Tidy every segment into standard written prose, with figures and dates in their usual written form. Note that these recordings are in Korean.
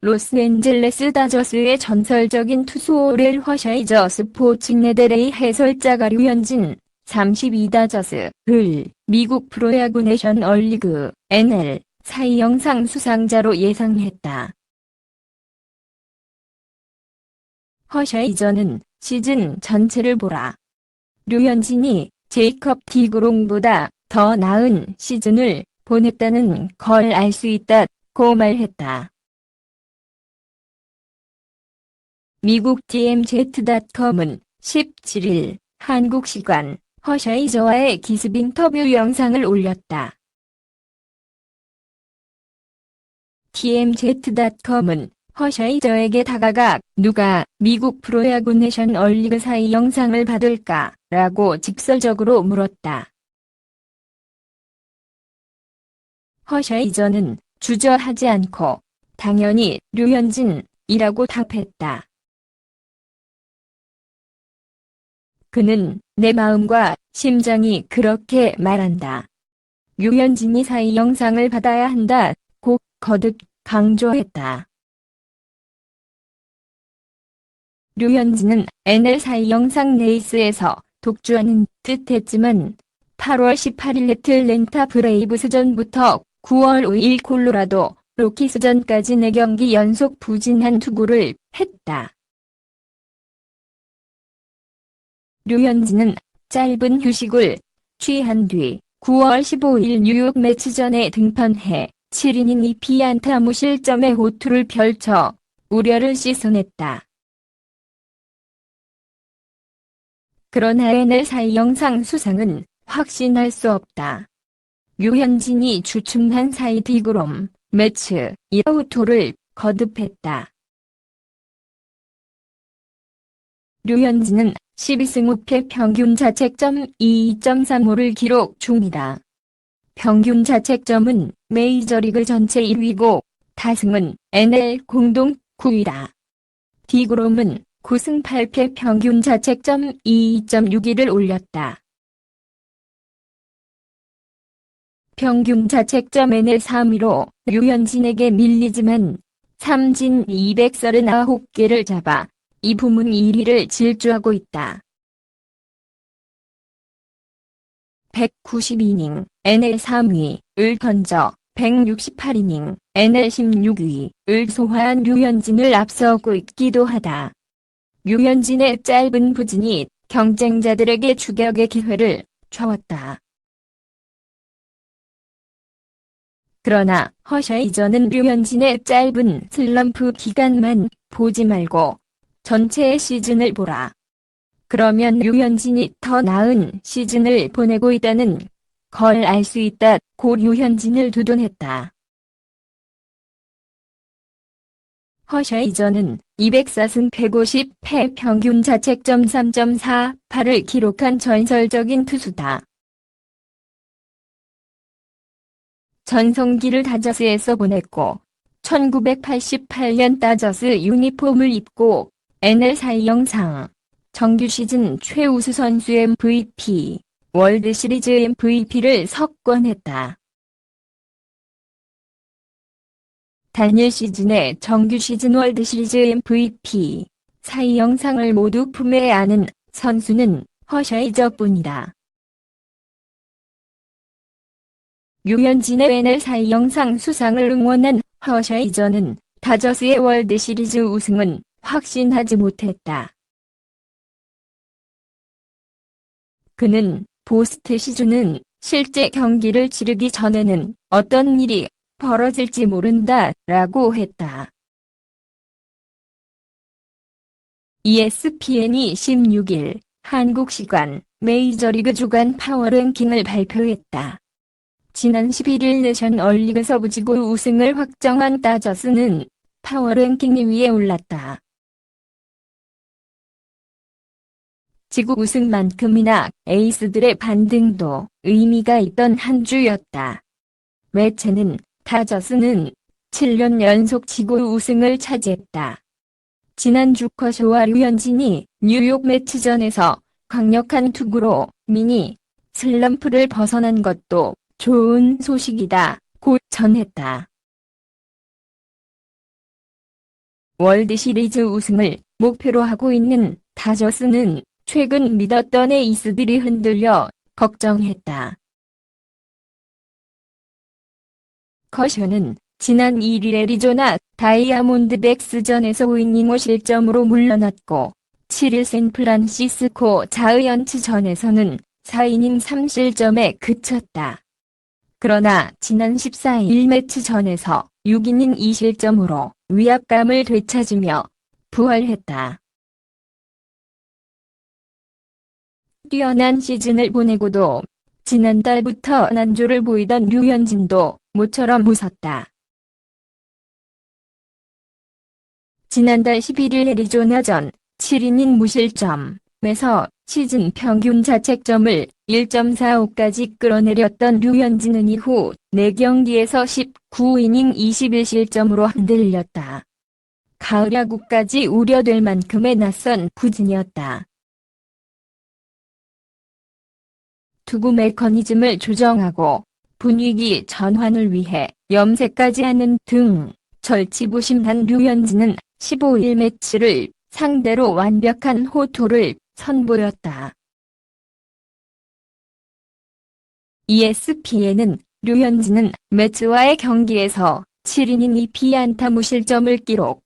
로스앤젤레스 다저스의 전설적인 투수 오렐 허샤이저 스포츠네델의 해설자가 류현진, 32다저스를 미국 프로야구 내셔널리그 (NL) 사이 영상 수상자로 예상했다. 허샤이저는 시즌 전체를 보라. 류현진이 제이컵 디그롬보다 더 나은 시즌을 보냈다는 걸 알 수 있다고 말했다. 미국 TMZ.com은 17일 한국 시간 허샤이저와의 기습 인터뷰 영상을 올렸다. TMZ.com은 허샤이저에게 다가가 누가 미국 프로야구 내셔널리그 사이 영상을 받을까? 라고 직설적으로 물었다. 허샤이저는 주저하지 않고 당연히 류현진이라고 답했다. 그는 내 마음과 심장이 그렇게 말한다. 류현진이 사이 영상을 받아야 한다고 거듭 강조했다. 류현진은 NL 사이 영상 레이스에서 독주하는 듯 했지만 8월 18일 애틀랜타 브레이브스전부터 9월 5일 콜로라도 로키스전까지 4경기 연속 부진한 투구를 했다. 류현진은 짧은 휴식을 취한 뒤 9월 15일 뉴욕 매치전에 등판해 7이닝 2피안타 무실점의 호투를 펼쳐 우려를 씻어냈다. 그러나 NL 사이 영상 수상은 확신할 수 없다. 류현진이 주춤한 사이 디그롬, 매치, 이아우토를 거듭했다. 류현진은 12승 5패 평균 자책점 2.35를 기록 중이다. 평균 자책점은 메이저리그 전체 1위고 타승은 NL 공동 9위다. 디그롬은 9승 8패 평균 자책점 2.61을 올렸다. 평균 자책점 NL 3위로 류현진에게 밀리지만 삼진 239개를 잡아 이 부문 1위를 질주하고 있다. 192이닝 NL 3위를 던져 168이닝 NL 16위를 소화한 류현진을 앞서고 있기도 하다. 류현진의 짧은 부진이 경쟁자들에게 추격의 기회를 줘왔다. 그러나 허샤이저는 류현진의 짧은 슬럼프 기간만 보지 말고 전체의 시즌을 보라. 그러면 류현진이 더 나은 시즌을 보내고 있다는 걸 알 수 있다고 류현진을 두둔했다. 허샤이저는 204승 150패 평균 자책점 3.48을 기록한 전설적인 투수다. 전성기를 다저스에서 보냈고 1988년 다저스 유니폼을 입고 NL 사이 영상, 정규 시즌 최우수 선수 MVP, 월드시리즈 MVP를 석권했다. 단일 시즌의 정규 시즌 월드시리즈 MVP, 사이 영상을 모두 품에 안은 선수는 허샤이저뿐이다. 류현진의 NL 사이 영상 수상을 응원한 허샤이저는 다저스의 월드시리즈 우승은 확신하지 못했다. 그는 포스트 시즌은 실제 경기를 치르기 전에는 어떤 일이 벌어질지 모른다 라고 했다. ESPN이 16일 한국 시간 메이저리그 주간 파워랭킹을 발표했다. 지난 11일 내셔널리그 서부지구 우승을 확정한 다저스는 파워랭킹 2위에 올랐다. 지구 우승만큼이나 에이스들의 반등도 의미가 있던 한 주였다. 매체는 다저스는 7년 연속 지구 우승을 차지했다. 지난주 커쇼와 류현진이 뉴욕 매치전에서 강력한 투구로 미니 슬럼프를 벗어난 것도 좋은 소식이다 고 전했다. 월드시리즈 우승을 목표로 하고 있는 다저스는 최근 믿었던 에이스들이 흔들려 걱정했다. 커쇼는 지난 1일 애리조나 다이아몬드백스전에서 5이닝 5실점으로 물러났고 7일 샌프란시스코 자이언츠전에서는 4이닝 3실점에 그쳤다. 그러나 지난 14일 매치전에서 6이닝 2실점으로 위압감을 되찾으며 부활했다. 뛰어난 시즌을 보내고도 지난달부터 난조를 보이던 류현진도 모처럼 웃었다. 지난달 11일 애리조나전 7이닝 무실점에서 시즌 평균 자책점을 1.45까지 끌어내렸던 류현진은 이후 4경기에서 19이닝 21실점으로 흔들렸다. 가을 야구까지 우려될 만큼의 낯선 부진이었다. 투구 메커니즘을 조정하고 분위기 전환을 위해 염색까지 하는 등 절치부심한 류현진은 15일 매치를 상대로 완벽한 호투를 선보였다. ESPN은 류현진은 매츠와의 경기에서 7이닝 2피안타 무실점을 기록,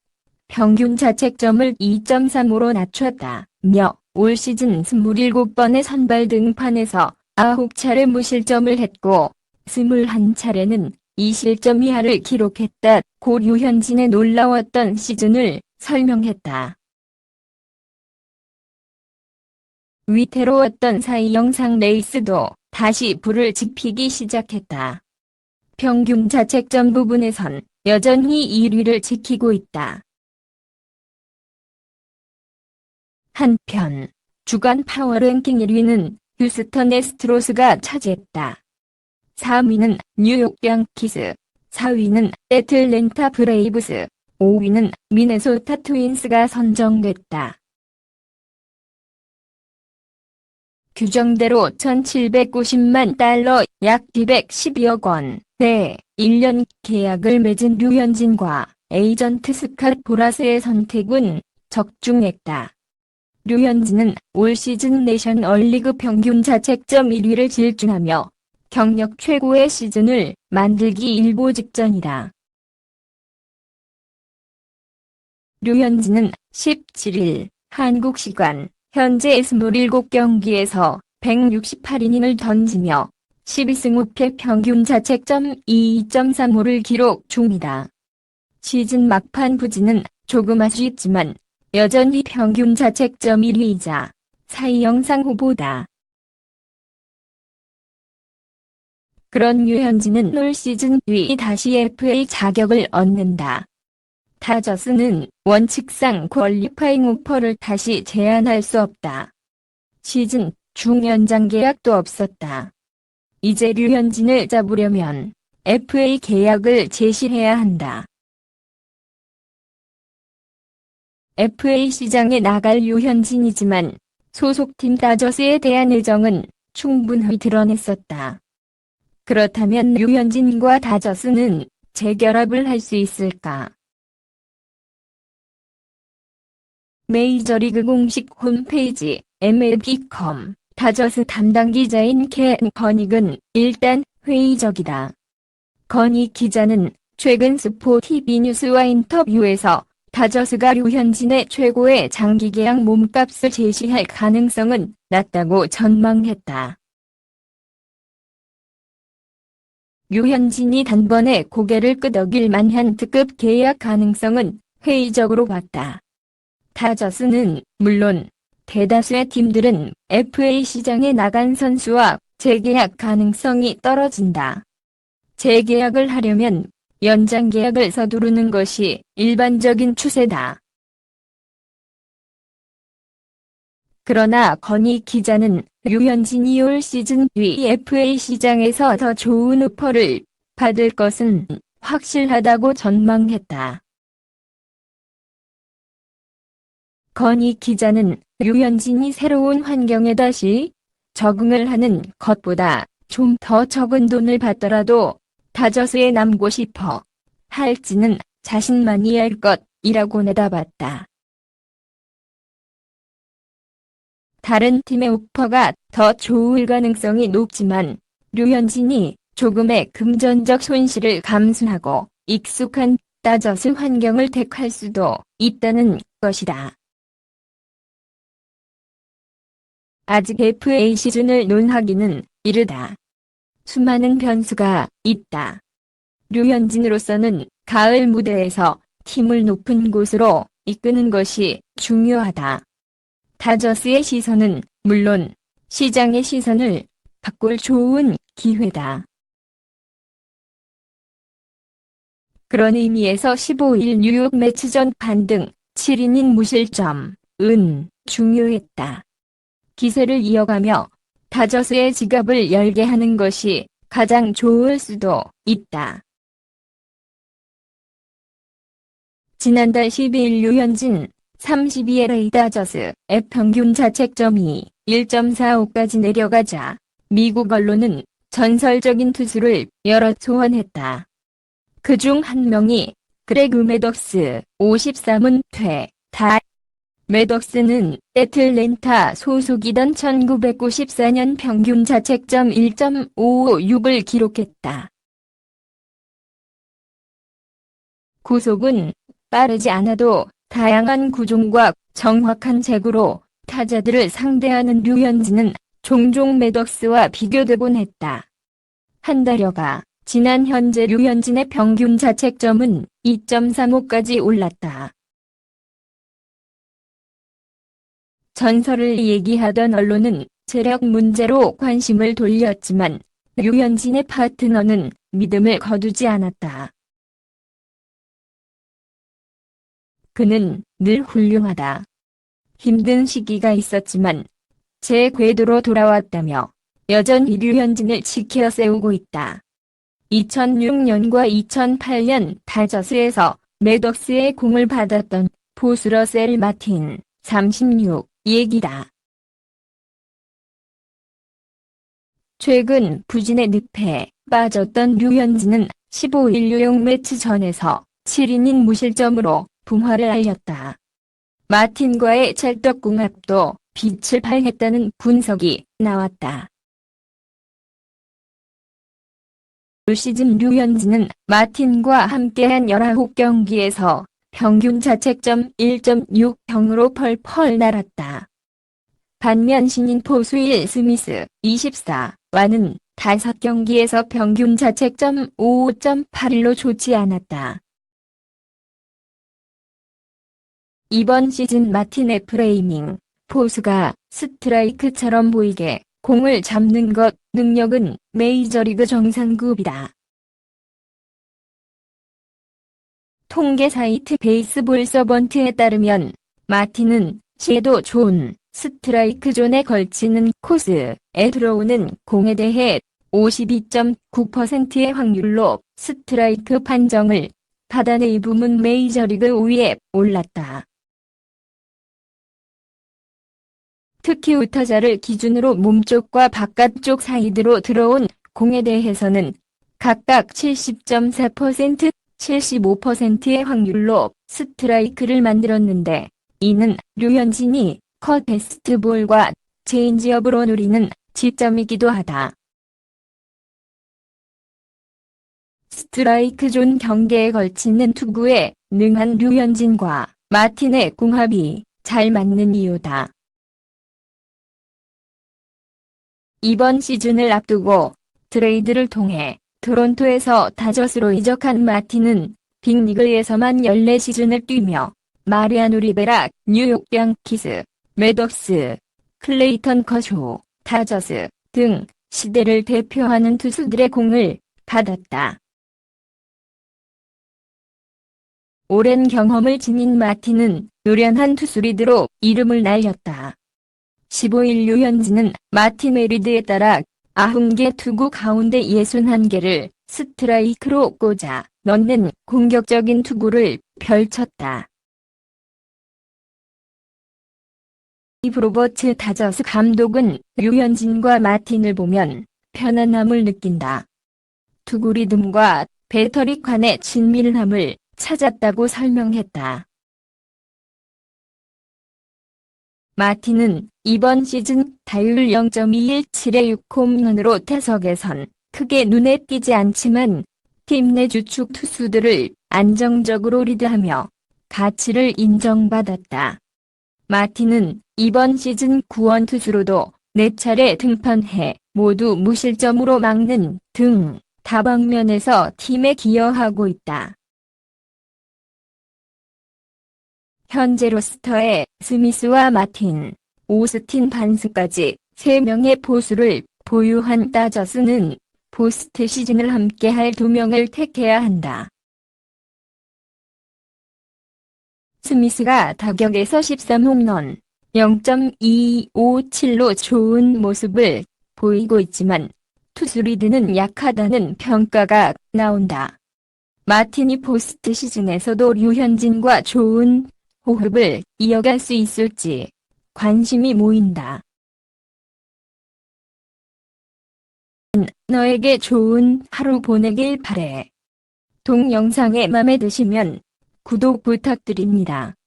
평균 자책점을 2.3으로 낮췄다며 올 시즌 27번의 선발 등판에서 9차례 무실점을 했고 21차례는 2실점 이하를 기록했다고 류현진의 놀라웠던 시즌을 설명했다. 위태로웠던 사이 영상 레이스도 다시 불을 지피기 시작했다. 평균 자책점 부분에선 여전히 1위를 지키고 있다. 한편 주간 파워랭킹 1위는 휴스턴 애스트로스가 차지했다. 3위는 뉴욕 양키스, 4위는 애틀랜타 브레이브스, 5위는 미네소타 트윈스가 선정됐다. 규정대로 1,790만 달러 약 212억 원의 1년 계약을 맺은 류현진과 에이전트 스캇 보라스의 선택은 적중했다. 류현진은 올 시즌 내셔널리그 평균 자책점 1위를 질주하며 경력 최고의 시즌을 만들기 일보 직전이다. 류현진은 17일 한국 시간 현재 27경기에서 168이닝을 던지며 12승 5패 평균 자책점 2.35를 기록 중이다. 시즌 막판 부진은 조금 아쉽지만 여전히 평균 자책점 1위이자 사이 영상 후보다. 그런 류현진은 올 시즌 뒤 다시 FA 자격을 얻는다. 다저스는 원칙상 퀄리파잉 오퍼를 다시 제안할 수 없다. 시즌 중 연장 계약도 없었다. 이제 류현진을 잡으려면 FA 계약을 제시해야 한다. FA 시장에 나갈 류현진이지만 소속팀 다저스에 대한 애정은 충분히 드러냈었다. 그렇다면 류현진과 다저스는 재결합을 할 수 있을까? 메이저리그 공식 홈페이지 MLB.com 다저스 담당 기자인 켄 거닉은 일단 회의적이다. 거닉 기자는 최근 스포티비 뉴스와 인터뷰에서 다저스가 류현진의 최고의 장기 계약 몸값을 제시할 가능성은 낮다고 전망했다. 류현진이 단번에 고개를 끄덕일 만한 특급 계약 가능성은 회의적으로 봤다. 다저스는 물론 대다수의 팀들은 FA 시장에 나간 선수와 재계약 가능성이 떨어진다. 재계약을 하려면 연장 계약을 서두르는 것이 일반적인 추세다. 그러나 건희 기자는 류현진이 올 시즌 뒤 FA 시장에서 더 좋은 오퍼를 받을 것은 확실하다고 전망했다. 건희 기자는 류현진이 새로운 환경에 다시 적응을 하는 것보다 좀 더 적은 돈을 받더라도 다저스에 남고 싶어 할지는 자신만이 알 이라고 내다봤다. 다른 팀의 오퍼가 더 좋을 가능성이 높지만 류현진이 조금의 금전적 손실을 감수하고 익숙한 다저스 환경을 택할 수도 있다는 것이다. 아직 FA 시즌을 논하기는 이르다. 수많은 변수가 있다. 류현진으로서는 가을 무대에서 팀을 높은 곳으로 이끄는 것이 중요하다. 다저스의 시선은 물론 시장의 시선을 바꿀 좋은 기회다. 그런 의미에서 15일 뉴욕 매치전 반등 7이닝 무실점은 중요했다. 기세를 이어가며 다저스의 지갑을 열게 하는 것이 가장 좋을 수도 있다. 지난달 12일 류현진 32LA 다저스의 평균 자책점이 1.45까지 내려가자 미국 언론은 전설적인 투수를 여러 소환했다. 그중 한 명이 그레그 매덕스 53은퇴 다. 매덕스는 애틀랜타 소속이던 1994년 평균 자책점 1.556을 기록했다. 구속은 빠르지 않아도 다양한 구종과 정확한 제구로 타자들을 상대하는 류현진은 종종 매덕스와 비교되곤 했다. 한 달여가 지난 현재 류현진의 평균 자책점은 2.35까지 올랐다. 전설을 얘기하던 언론은 체력 문제로 관심을 돌렸지만 류현진의 파트너는 믿음을 거두지 않았다. 그는 늘 훌륭하다. 힘든 시기가 있었지만 제 궤도로 돌아왔다며 여전히 류현진을 지켜 세우고 있다. 2006년과 2008년 다저스에서 매덕스의 공을 받았던 포수 러셀 마틴 36 얘기다. 최근 부진의 늪에 빠졌던 류현진은 15일 뉴욕 매치전에서 7이닝 무실점으로 분화를 알렸다. 마틴과의 찰떡궁합도 빛을 발했다는 분석이 나왔다. 올 시즌 류현진은 마틴과 함께한 19경기에서 평균 자책점 1.60으로 펄펄 날았다. 반면 신인 포수 윌 스미스 24와는 5경기에서 평균 자책점 5.81로 좋지 않았다. 이번 시즌 마틴의 프레이밍, 포수가 스트라이크처럼 보이게 공을 잡는 것 능력은 메이저리그 정상급이다. 통계 사이트 베이스볼 서번트에 따르면 마틴은 시에도 좋은 스트라이크 존에 걸치는 코스에 들어오는 공에 대해 52.9%의 확률로 스트라이크 판정을 받아내 부문 메이저리그 5위에 올랐다. 특히 우타자를 기준으로 몸쪽과 바깥쪽 사이드로 들어온 공에 대해서는 각각 70.4%, 75%의 확률로 스트라이크를 만들었는데 이는 류현진이 컷 베스트볼과 체인지업으로 노리는 지점이기도 하다. 스트라이크 존 경계에 걸치는 투구에 능한 류현진과 마틴의 궁합이 잘 맞는 이유다. 이번 시즌을 앞두고 트레이드를 통해 토론토에서 다저스로 이적한 마틴은 빅리그에서만 14시즌을 뛰며 마리아노 리베라, 뉴욕 양키스, 매덕스, 클레이턴 커쇼, 다저스 등 시대를 대표하는 투수들의 공을 받았다. 오랜 경험을 지닌 마틴은 노련한 투수 리드로 이름을 날렸다. 15일 류현진은 마틴의 리드에 따라 90개 투구 가운데 61개를 스트라이크로 꽂아 넣는 공격적인 투구를 펼쳤다. 스티브 로버츠 다저스 감독은 류현진과 마틴을 보면 편안함을 느낀다. 투구 리듬과 배터리 간의 친밀함을 찾았다고 설명했다. 마틴은 이번 시즌 타율 0.217의 6홈런으로 타석에선 크게 눈에 띄지 않지만 팀 내 주축 투수들을 안정적으로 리드하며 가치를 인정받았다. 마틴은 이번 시즌 구원 투수로도 4차례 등판해 모두 무실점으로 막는 등 다방면에서 팀에 기여하고 있다. 현재 로스터에 스미스와 마틴, 오스틴 반스까지 3명의 포수를 보유한 다저스는 포스트 시즌을 함께할 2명을 택해야 한다. 스미스가 타격에서 13홈런, 0.257로 좋은 모습을 보이고 있지만 투수 리드는 약하다는 평가가 나온다. 마틴이 포스트 시즌에서도 류현진과 좋은 호흡을 이어갈 수 있을지 관심이 모인다. 너에게 좋은 하루 보내길 바래. 동영상에 맘에 드시면 구독 부탁드립니다.